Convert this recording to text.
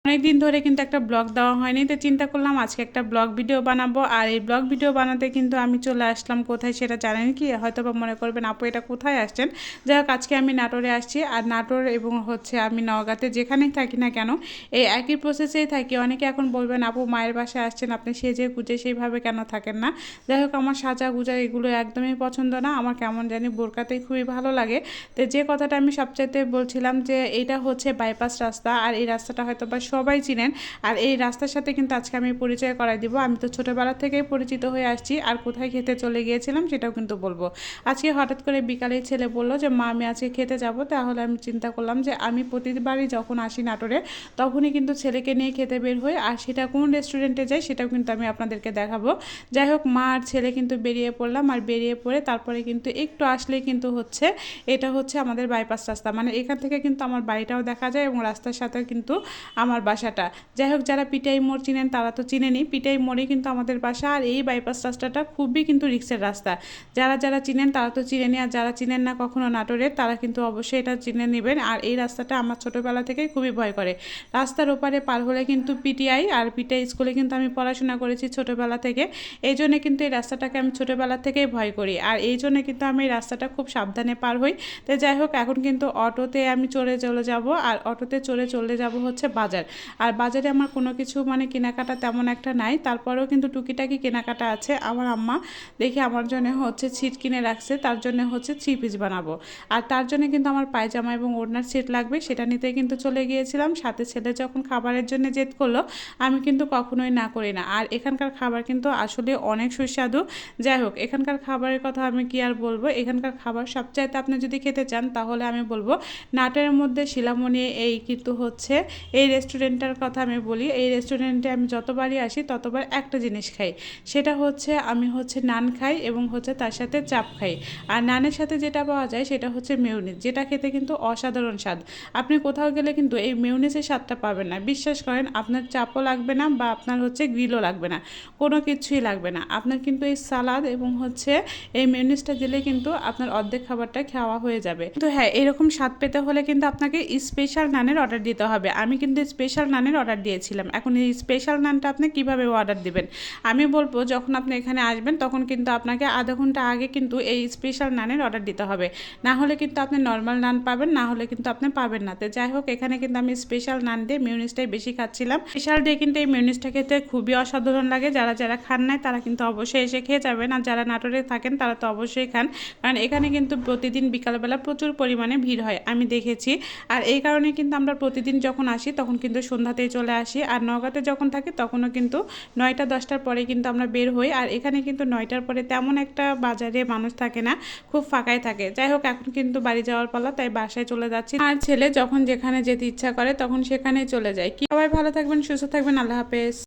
অনেক দিন ধরে কিন্তু একটা ব্লগ দেওয়া হয়নি, তো চিন্তা করলাম আজকে একটা ব্লগ ভিডিও বানাবো। আর এই ব্লগ ভিডিও বানাতে কিন্তু আমি চলে আসলাম কোথায় সেটা জানেন কি? হয়তো বা মনে করবেন আপু এটা কোথায় আসছেন। যাই হোক, আজকে আমি নাটোরে আসছি। আর নাটোর এবং আমি নওগাঁতে যেখানেই থাকি না কেন এই একই প্রসেসেই থাকি। অনেকে এখন বলবেন আপু মায়ের বাসায় আসছেন, আপনি সেজে গুজে সেইভাবে কেন থাকেন না? যাই হোক, আমার সাজা গুজা এগুলো একদমই পছন্দ না। আমার কেমন জানি বোরকাতেই খুবই ভালো লাগে। তো যে কথাটা আমি সবচাইতে বলছিলাম যে এটা হচ্ছে বাইপাস রাস্তা, আর এই রাস্তাটা হয়তো বা সবাই চিনেন। আর এই রাস্তার সাথে কিন্তু আজকে আমি পরিচয় করাই দিব। আমি তো ছোটোবেলা থেকেই পরিচিত হয়ে আসছি, আর কোথায় খেতে চলে গিয়েছিলাম সেটাও কিন্তু বলবো। আজকে হঠাৎ করে বিকালেই ছেলে বলল যে মা আমি আজকে খেতে যাব। তাহলে আমি চিন্তা করলাম যে আমি প্রতিবারই যখন আসি নাটোরে তখনই কিন্তু ছেলেকে নিয়ে খেতে বের হই, আর সেটা কোন রেস্টুরেন্টে যাই সেটাও কিন্তু আমি আপনাদেরকে দেখাবো। যাই হোক, মা আর ছেলে কিন্তু বেরিয়ে পড়লাম, আর বেরিয়ে পড়ে তারপরে কিন্তু একটু আসলেই কিন্তু এটা হচ্ছে আমাদের বাইপাস রাস্তা। মানে এখান থেকে কিন্তু আমার বাড়িটাও দেখা যায় এবং রাস্তার সাথেও কিন্তু আমার বাসাটা। যাই হোক, যারা পিটাই মোড় চিনেন তারা তো চিনেনই, পিটাই মোড়ে কিন্তু আমাদের বাসা। আর এই বাইপাস রাস্তাটা খুবই কিন্তু রিক্সের রাস্তা। যারা যারা চিনেন তারা তো চিনেনই, আর যারা চিনেন না কখনো নাটোরের তারা কিন্তু অবশ্যই এটা চিনে নেবেন। আর এই রাস্তাটা আমার ছোটোবেলা থেকেই খুবই ভয় করে। রাস্তার ওপারে পার হলে কিন্তু পিটিআই, আর পিটিআই স্কুলে কিন্তু আমি পড়াশোনা করেছি ছোটোবেলা থেকে। এই জন্য কিন্তু এই রাস্তাটাকে আমি ছোটোবেলা থেকেই ভয় করি, আর এই জন্য কিন্তু আমি এই রাস্তাটা খুব সাবধানে পার হই। তো যাই হোক, এখন কিন্তু অটোতে আমি চলে যাব, আর অটোতে চলে যাব হচ্ছে বাজার। আর বাজারে আমার কোনো কিছু মানে কেনাকাটা তেমন একটা নাই, তারপরেও কিন্তু টুকিটাকি কেনাকাটা আছে। আমার আম্মা দেখি আমার জন্য ছিট কিনে রাখছে, তার জন্য 3 পিস বানাবো। আর তার জন্য কিন্তু আমার পায়জামা এবং ওড়নার সেট লাগবে, সেটা নিতে কিন্তু চলে গিয়েছিলাম। সাথে ছেলে যখন খাবারের জন্য জেদ করলো, আমি কিন্তু কখনোই না করি না। আর এখানকার খাবার কিন্তু আসলে অনেক সুস্বাদু। যাই হোক, এখানকার খাবারের কথা আমি কি আর বলবো। এখানকার খাবার সবচাইতে আপনি যদি খেতে চান তাহলে আমি বলবো নাটোরের মধ্যে শিলামণি এই কিন্তু এই রেস্টুরেন্টটার কথা আমি বলি। এই রেস্টুরেন্টে আমি যতবারই আসি ততবার একটা জিনিস খাই, সেটা আমি নান খাই এবং তার সাথে চাপ খাই। আর নানের সাথে যেটা পাওয়া যায় সেটা মেয়োনিজ, যেটা খেতে কিন্তু অসাধারণ স্বাদ। আপনি কোথাও গেলে কিন্তু এই মেয়োনিজের স্বাদটা পাবেন না। বিশ্বাস করেন, আপনার চাপও লাগবে না বা আপনার গ্রিলও লাগবে না, কোনো কিছুই লাগবে না। আপনার কিন্তু এই সালাদ এবং এই মেয়োনিজটা দিলে কিন্তু আপনার অর্ধেক খাবারটা খাওয়া হয়ে যাবে। তো হ্যাঁ, এরকম স্বাদ পেতে হলে কিন্তু আপনাকে স্পেশাল নানের অর্ডার দিতে হবে। আমি কিন্তু স্পেশাল নানের অর্ডার দিয়েছিলাম। এখন এই স্পেশাল নানটা আপনি কীভাবে অর্ডার দিবেন আমি বলবো। যখন আপনি এখানে আসবেন তখন কিন্তু আপনাকে আধা ঘন্টা আগে কিন্তু এই স্পেশাল নানের অর্ডার দিতে হবে, না হলে কিন্তু আপনি নর্মাল নান পাবেন, না হলে কিন্তু আপনি পাবেন না। তো যাই হোক, এখানে কিন্তু আমি স্পেশাল নান দিয়ে মিউনিসটাই বেশি খাচ্ছিলাম। স্পেশাল দিয়ে কিন্তু এই মিউনিসটা খেতে খুবই অসাধারণ লাগে। যারা যারা খান নাই তারা কিন্তু অবশ্যই এসে খেয়ে যাবেন, আর যারা নাটোরে থাকেন তারা তো অবশ্যই খান, কারণ এখানে কিন্তু প্রতিদিন বিকালবেলা প্রচুর পরিমাণে ভিড় হয়, আমি দেখেছি। আর এই কারণে কিন্তু আমরা প্রতিদিন যখন আসি তখন কিন্তু সন্ধ্যাতেই চলে আসি। আর নওগাঁতে যখন থাকি তখনও কিন্তু 9টা-10টার পরে কিন্তু আমরা বের হই। আর এখানে কিন্তু 9টার পরে তেমন একটা বাজারে মানুষ থাকে না, খুব ফাঁকাই থাকে। যাই হোক, এখন কিন্তু বাড়ি যাওয়ার পালা, তাই বাসায় চলে যাচ্ছি। আর ছেলে যখন যেখানে যেতে ইচ্ছা করে তখন সেখানেই চলে যায়। কি সবাই ভালো থাকবেন, সুস্থ থাকবেন, আল্লাহ হাফেজ।